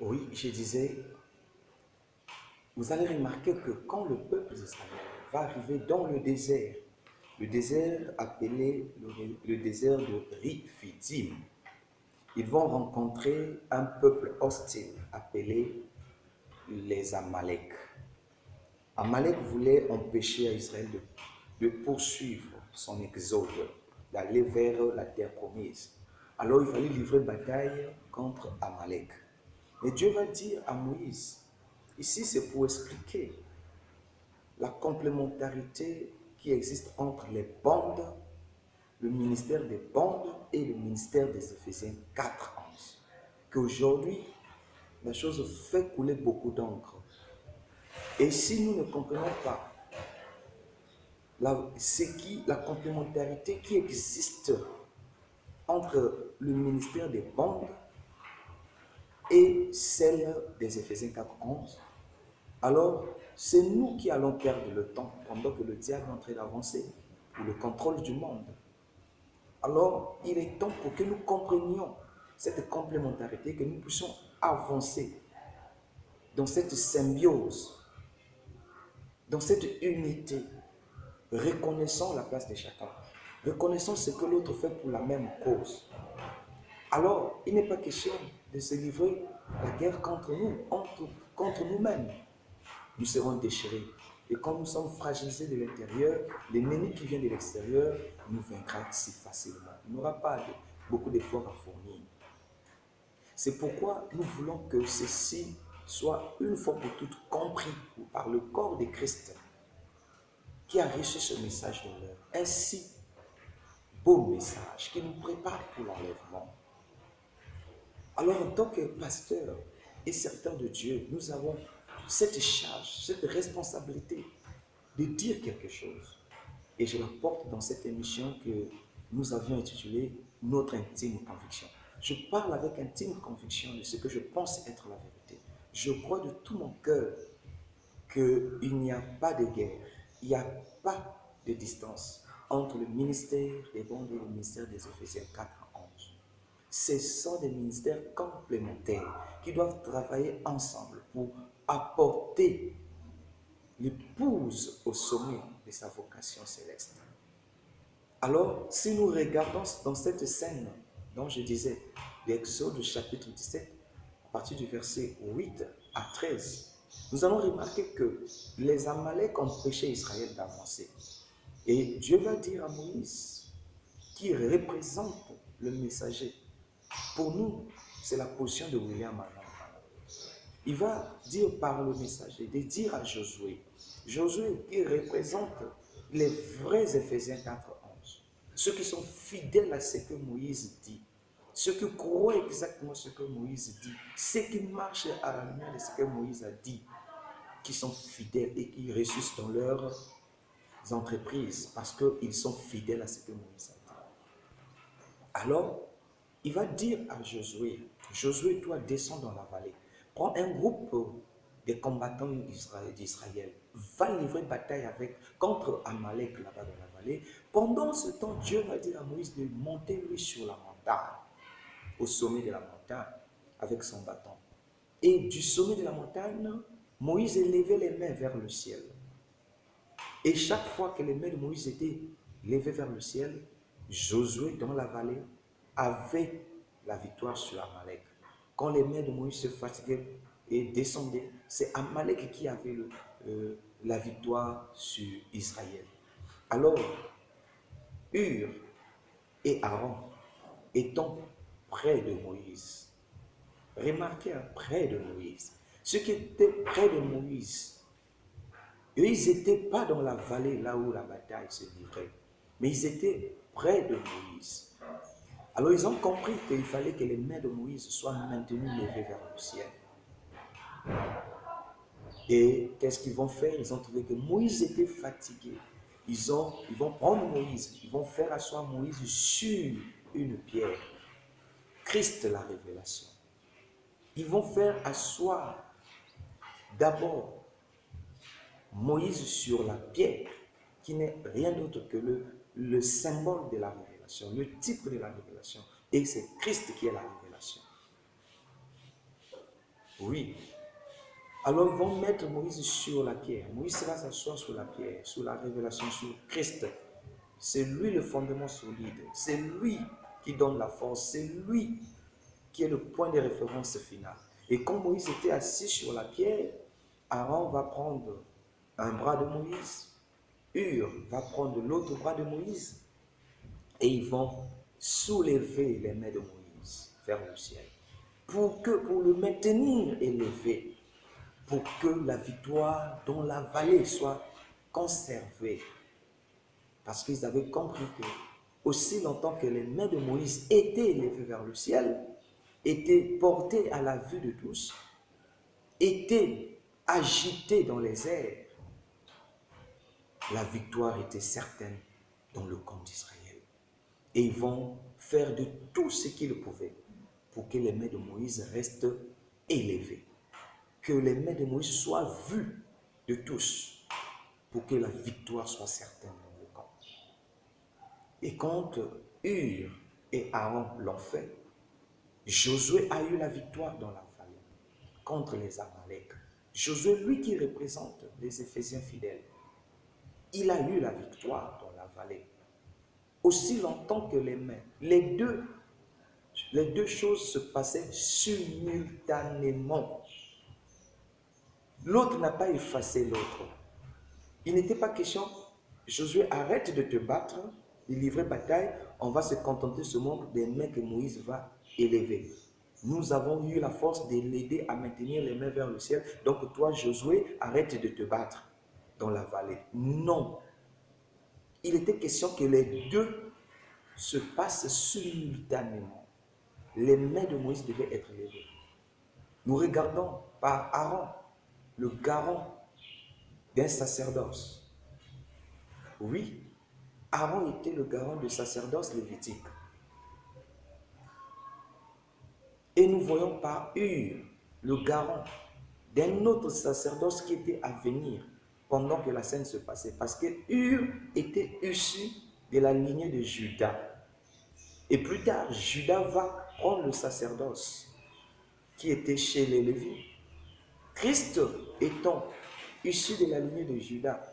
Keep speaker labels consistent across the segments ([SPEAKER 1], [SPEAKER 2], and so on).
[SPEAKER 1] Oui, je disais, vous allez remarquer que quand le peuple d'Israël va arriver dans le désert appelé le désert de Rephidim, ils vont rencontrer un peuple hostile appelé les Amalek. Amalek voulait empêcher Israël de poursuivre son exode, d'aller vers la terre promise. Alors il fallait livrer bataille contre Amalek. Et Dieu va dire à Moïse, ici c'est pour expliquer la complémentarité qui existe entre les bandes, le ministère des bandes et le ministère des Éphésiens 4:11. Qu'aujourd'hui, la chose fait couler beaucoup d'encre. Et si nous ne comprenons pas la complémentarité qui existe entre le ministère des bandes et celle des Éphésiens 4:11, alors c'est nous qui allons perdre le temps pendant que le diable est en train d'avancer pour le contrôle du monde. Alors il est temps pour que nous comprenions cette complémentarité, que nous puissions avancer dans cette symbiose, dans cette unité, reconnaissant la place de chacun, reconnaissant ce que l'autre fait pour la même cause. Alors, il n'est pas question de se livrer la guerre contre nous, contre nous-mêmes. Nous serons déchirés. Et quand nous sommes fragilisés de l'intérieur, l'ennemi qui vient de l'extérieur nous vaincra si facilement. Il n'aura pas beaucoup d'efforts à fournir. C'est pourquoi nous voulons que ceci soit une fois pour toutes compris par le corps de Christ qui a reçu ce message de l'heure. Ainsi, beau message qui nous prépare pour l'enlèvement. Alors, en tant que pasteur et serviteur de Dieu, nous avons cette charge, cette responsabilité de dire quelque chose. Et je la porte dans cette émission que nous avions intitulée Notre intime conviction. Je parle avec intime conviction de ce que je pense être la vérité. Je crois de tout mon cœur qu'il n'y a pas de guerre, il n'y a pas de distance entre le ministère des bandes et le ministère des Éphésiens 4:11. Ce sont des ministères complémentaires qui doivent travailler ensemble pour apporter l'épouse au sommet de sa vocation céleste. Alors, si nous regardons dans cette scène dont je disais, l'Exode chapitre 17, à partir du verset 8 à 13, nous allons remarquer que les Amalek ont empêché Israël d'avancer. Et Dieu va dire à Moïse, qui représente le messager. Pour nous, c'est la position de William Allen. Il va dire par le messager, de dire à Josué, Josué qui représente les vrais Éphésiens 4:11, ceux qui sont fidèles à ce que Moïse dit, ceux qui croient exactement ce que Moïse dit, ceux qui marchent à la lumière de ce que Moïse a dit, qui sont fidèles et qui réussissent dans leurs entreprises parce qu'ils sont fidèles à ce que Moïse a dit. Alors, il va dire à Josué, Josué, toi, descends dans la vallée. Prends un groupe de combattants d'Israël. Va livrer bataille contre Amalek là-bas dans la vallée. Pendant ce temps, Dieu va dire à Moïse de monter lui sur la montagne, au sommet de la montagne, avec son bâton. Et du sommet de la montagne, Moïse élevait les mains vers le ciel. Et chaque fois que les mains de Moïse étaient levées vers le ciel, Josué dans la vallée avait la victoire sur Amalek. Quand les mains de Moïse se fatiguaient et descendaient, c'est Amalek qui avait la victoire sur Israël. Alors, Hur et Aaron étant près de Moïse, remarquez, près de Moïse, ceux qui étaient près de Moïse, eux, ils n'étaient pas dans la vallée là où la bataille se livrait, mais ils étaient près de Moïse. Alors ils ont compris qu'il fallait que les mains de Moïse soient maintenues levées vers le ciel. Et qu'est-ce qu'ils vont faire? Ils ont trouvé que Moïse était fatigué. Ils vont prendre Moïse, ils vont faire asseoir Moïse sur une pierre. Christ la révélation. Ils vont faire asseoir d'abord Moïse sur la pierre, qui n'est rien d'autre que le symbole de la révélation, le type de la révélation. Et c'est Christ qui est la révélation. Oui. Alors ils vont mettre Moïse sur la pierre. Moïse va s'asseoir sur la pierre, sur la révélation, sur Christ. C'est lui le fondement solide. C'est lui qui donne la force. C'est lui qui est le point de référence final. Et quand Moïse était assis sur la pierre, Aaron va prendre un bras de Moïse, Hur va prendre l'autre bras de Moïse, et ils vont soulever les mains de Moïse vers le ciel, pour le maintenir élevé, pour que la victoire dans la vallée soit conservée. Parce qu'ils avaient compris que aussi longtemps que les mains de Moïse étaient élevées vers le ciel, étaient portées à la vue de tous, étaient agitées dans les airs, la victoire était certaine dans le camp d'Israël. Et ils vont faire de tout ce qu'ils pouvaient pour que les mains de Moïse restent élevées, que les mains de Moïse soient vues de tous, pour que la victoire soit certaine dans le camp. Et quand Hur et Aaron l'ont fait, Josué a eu la victoire dans la vallée contre les Amaleks. Josué, lui qui représente les Éphésiens fidèles, il a eu la victoire dans la vallée. Aussi longtemps que les mains, les deux choses se passaient simultanément. L'autre n'a pas effacé l'autre. Il n'était pas question, Josué, arrête de te battre, de livrer bataille, on va se contenter seulement des mains que Moïse va élever. Nous avons eu la force de l'aider à maintenir les mains vers le ciel. Donc toi, Josué, arrête de te battre dans la vallée. Non. Il était question que les deux se passent simultanément. Les mains de Moïse devaient être levées. Nous regardons par Aaron, le garant d'un sacerdoce. Oui, Aaron était le garant du sacerdoce lévitique. Et nous voyons par Hur, le garant d'un autre sacerdoce qui était à venir pendant que la scène se passait. Parce que Hur était issu de la lignée de Juda. Et plus tard, Juda va prendre le sacerdoce qui était chez les Lévites. Christ étant issu de la lignée de Juda,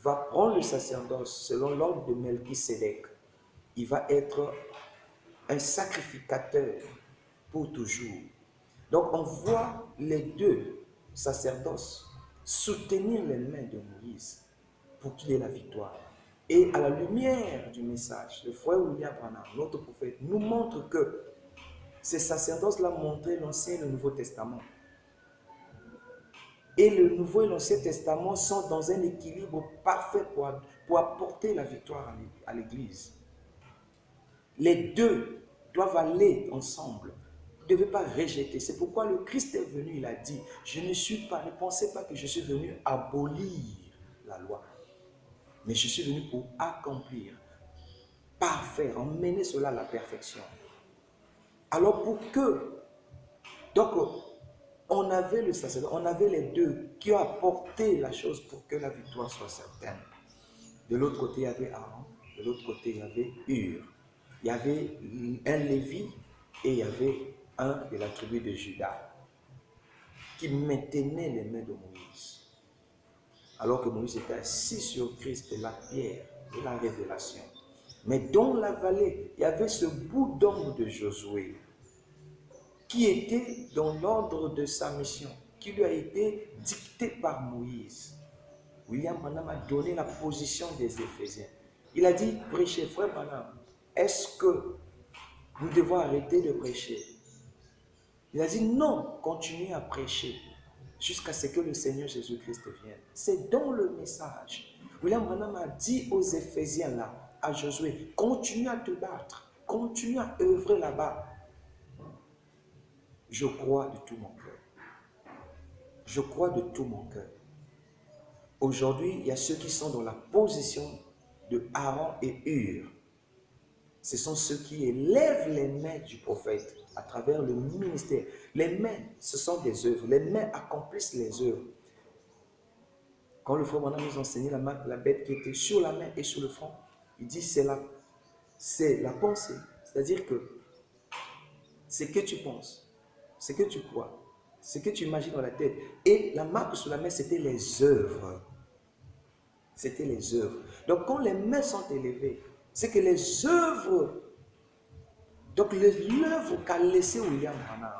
[SPEAKER 1] va prendre le sacerdoce selon l'ordre de Melchisédek. Il va être un sacrificateur pour toujours. Donc on voit les deux sacerdoces soutenir les mains de Moïse pour qu'il ait la victoire. Et à la lumière du message, le frère William Branham, notre prophète, nous montre que ces sacerdoces-là montraient l'Ancien et le Nouveau Testament. Et le Nouveau et l'Ancien Testament sont dans un équilibre parfait pour apporter la victoire à l'Église. Les deux doivent aller ensemble. Vous ne devez pas rejeter. C'est pourquoi le Christ est venu, il a dit, ne pensez pas que je suis venu abolir la loi, mais je suis venu pour accomplir, parfaire, emmener cela à la perfection. Alors donc on avait le sacerdoce, on avait les deux qui ont apporté la chose pour que la victoire soit certaine. De l'autre côté, il y avait Aaron, de l'autre côté, il y avait Hur. Il y avait un Lévi et il y avait un de la tribu de Juda qui maintenait les mains de Moïse. Alors que Moïse était assis sur Christ, la pierre de la révélation. Mais dans la vallée, il y avait ce bout d'ombre de Josué qui était dans l'ordre de sa mission, qui lui a été dicté par Moïse. William Branham a donné la position des Éphésiens. Il a dit, prêchez, frère Branham, est-ce que nous devons arrêter de prêcher? Il a dit, non, continuez à prêcher jusqu'à ce que le Seigneur Jésus-Christ vienne. C'est dans le message. William Branham a dit aux Éphésiens là, à Josué, continue à te battre, continue à œuvrer là-bas. Je crois de tout mon cœur. Je crois de tout mon cœur. Aujourd'hui, il y a ceux qui sont dans la position de Aaron et Hur. Ce sont ceux qui élèvent les mains du prophète à travers le ministère. Les mains, ce sont des œuvres. Les mains accomplissent les œuvres. Quand le frère Branham nous enseignait la bête qui était sur la main et sur le front, il dit c'est la pensée. C'est-à-dire que ce que tu penses, ce que tu crois, Ce que tu imagines dans la tête. Et la marque sur la main, c'était les œuvres. C'était les œuvres. Donc quand les mains sont élevées, c'est que les œuvres, donc l'œuvre qu'a laissé William Branham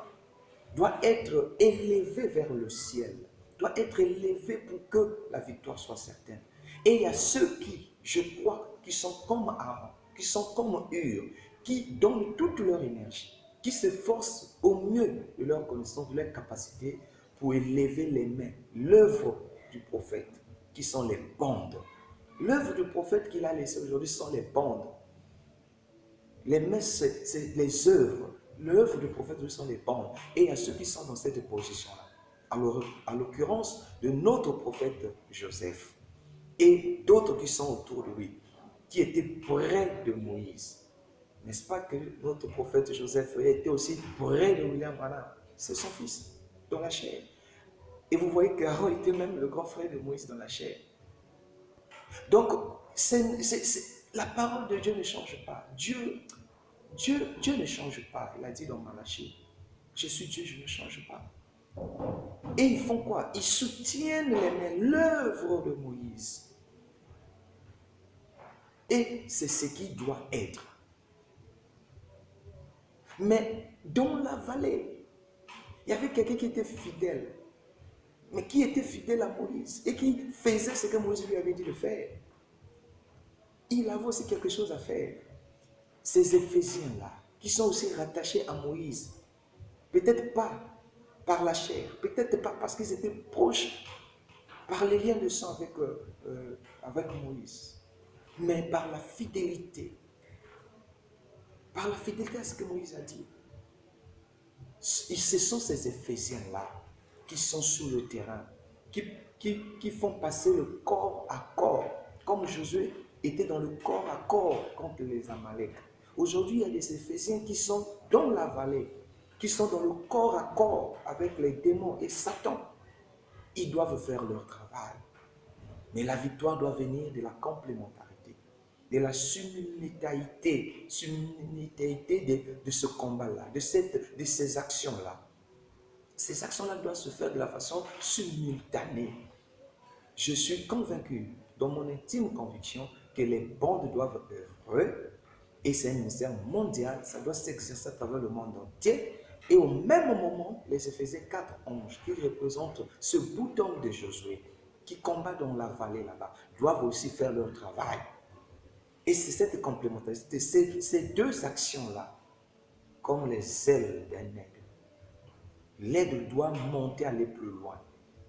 [SPEAKER 1] doit être élevée vers le ciel, doit être élevée pour que la victoire soit certaine. Et il y a ceux qui, je crois, qui sont comme Aaron, qui sont comme Hur, qui donnent toute leur énergie, qui s'efforcent au mieux de leur connaissance, de leur capacité pour élever les mains, l'œuvre du prophète, qui sont les bandes. L'œuvre du prophète qu'il a laissée aujourd'hui sont les bandes. Les mains, c'est les œuvres. L'œuvre du prophète sont les bandes. Et il y a ceux qui sont dans cette position-là. Alors, à l'occurrence de notre prophète Joseph et d'autres qui sont autour de lui, qui étaient près de Moïse. N'est-ce pas que notre prophète Joseph était aussi près de William Branham? C'est son fils, dans la chair. Et vous voyez qu'Aaron était même le grand frère de Moïse dans la chair. Donc, la parole de Dieu ne change pas. Dieu ne change pas. Il a dit dans Malachie, je suis Dieu, je ne change pas. Et ils font quoi? Ils soutiennent les mains, l'œuvre de Moïse. Et c'est ce qui doit être. Mais dans la vallée, il y avait quelqu'un qui était fidèle. Mais qui était fidèle à Moïse et qui faisait ce que Moïse lui avait dit de faire. Il avait aussi quelque chose à faire. Ces Éphésiens-là, qui sont aussi rattachés à Moïse, peut-être pas par la chair, peut-être pas parce qu'ils étaient proches par les liens de sang avec Moïse, mais par la fidélité à ce que Moïse a dit. Ce sont ces Éphésiens-là qui sont sur le terrain, qui font passer le corps à corps, comme Josué était dans le corps à corps contre les Amaleks. Aujourd'hui, il y a des Éphésiens qui sont dans la vallée, qui sont dans le corps à corps avec les démons et Satan. Ils doivent faire leur travail. Mais la victoire doit venir de la complémentarité, de la simultanéité de ce combat-là, de ces actions-là. Ces actions-là doivent se faire de la façon simultanée. Je suis convaincu, dans mon intime conviction, que les bandes doivent œuvrer, et c'est un ministère mondial, ça doit s'exercer à travers le monde entier. Et au même moment, les Éphésiens 4, 11, qui représentent ce bout d'homme de Josué, qui combat dans la vallée là-bas, doivent aussi faire leur travail. Et c'est cette complémentarité, ces deux actions-là, comme les ailes d'un aigle. L'aigle doit monter, aller plus loin,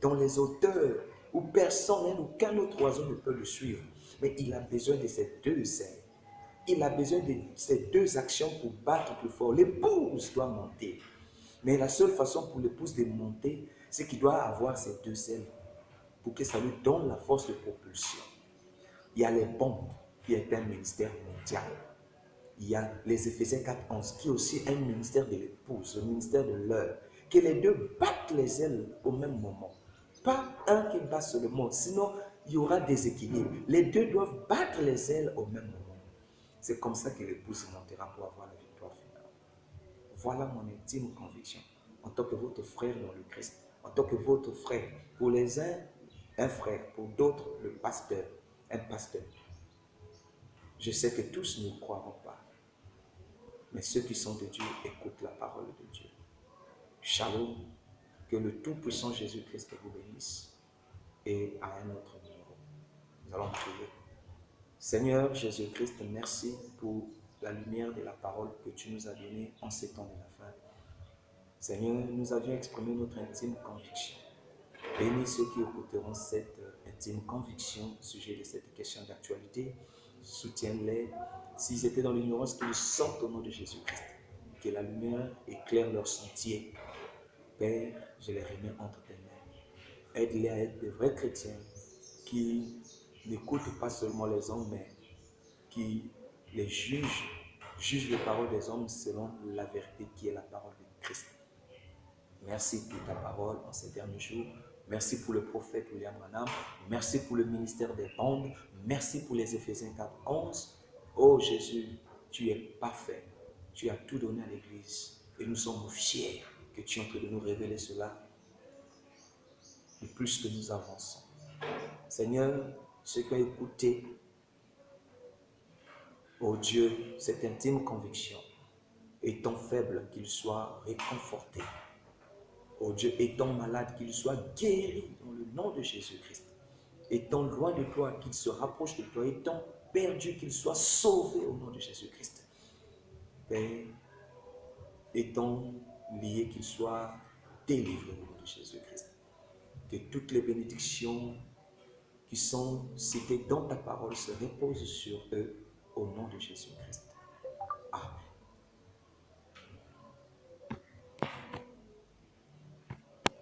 [SPEAKER 1] dans les hauteurs où personne, aucun autre oiseau ne peut le suivre. Mais il a besoin de ces deux ailes. Il a besoin de ces deux actions pour battre plus fort. L'épouse doit monter. Mais la seule façon pour l'épouse de monter, c'est qu'il doit avoir ces deux ailes pour que ça lui donne la force de propulsion. Il y a les bombes, qui est un ministère mondial. Il y a les Éphésiens 4:11, qui est aussi un ministère de l'épouse, le ministère de l'heure. Que les deux battent les ailes au même moment. Pas un qui bat seulement, sinon il y aura des équilibres. Les deux doivent battre les ailes au même moment. C'est comme ça que l'épouse montera pour avoir la victoire finale. Voilà mon intime conviction. En tant que votre frère dans le Christ, en tant que votre frère, pour les uns, un frère, pour d'autres, le pasteur, un pasteur. Je sais que tous ne croiront pas, mais ceux qui sont de Dieu écoutent la parole de Dieu. Shalom, que le Tout-Puissant Jésus-Christ vous bénisse. Et à un autre numéro, nous allons prier. Seigneur Jésus-Christ, merci pour la lumière de la parole que tu nous as donnée en ces temps de la fin. Seigneur, nous avions exprimé notre intime conviction. Bénis ceux qui écouteront cette intime conviction au sujet de cette question d'actualité. Soutiens-les. S'ils étaient dans l'ignorance, qu'ils sortent au nom de Jésus-Christ. Que la lumière éclaire leur sentier. Père, je les remets entre tes mains. Aide-les à être de vrais chrétiens qui n'écoutent pas seulement les hommes, mais qui les jugent les paroles des hommes selon la vérité qui est la parole de Christ. Merci pour ta parole en ces derniers jours. Merci pour le prophète William Branham. Merci pour le ministère des bandes. Merci pour les Éphésiens 4:11. Oh Jésus, tu es parfait. Tu as tout donné à l'Église. Et nous sommes fiers que tu es en train de nous révéler cela et plus que nous avançons. Seigneur, ceux qui ont écouté, oh Dieu, cette intime conviction, étant faible, qu'ils soient réconfortés. Oh Dieu, étant malade, qu'ils soient guéris dans le nom de Jésus-Christ. Étant loin de toi, qu'ils se rapprochent de toi. Étant perdus, qu'ils soient sauvés au nom de Jésus-Christ. Père, étant liés, qu'ils soient délivrés au nom de Jésus-Christ. Que toutes les bénédictions qui sont citées dans ta parole se reposent sur eux au nom de Jésus-Christ. Amen.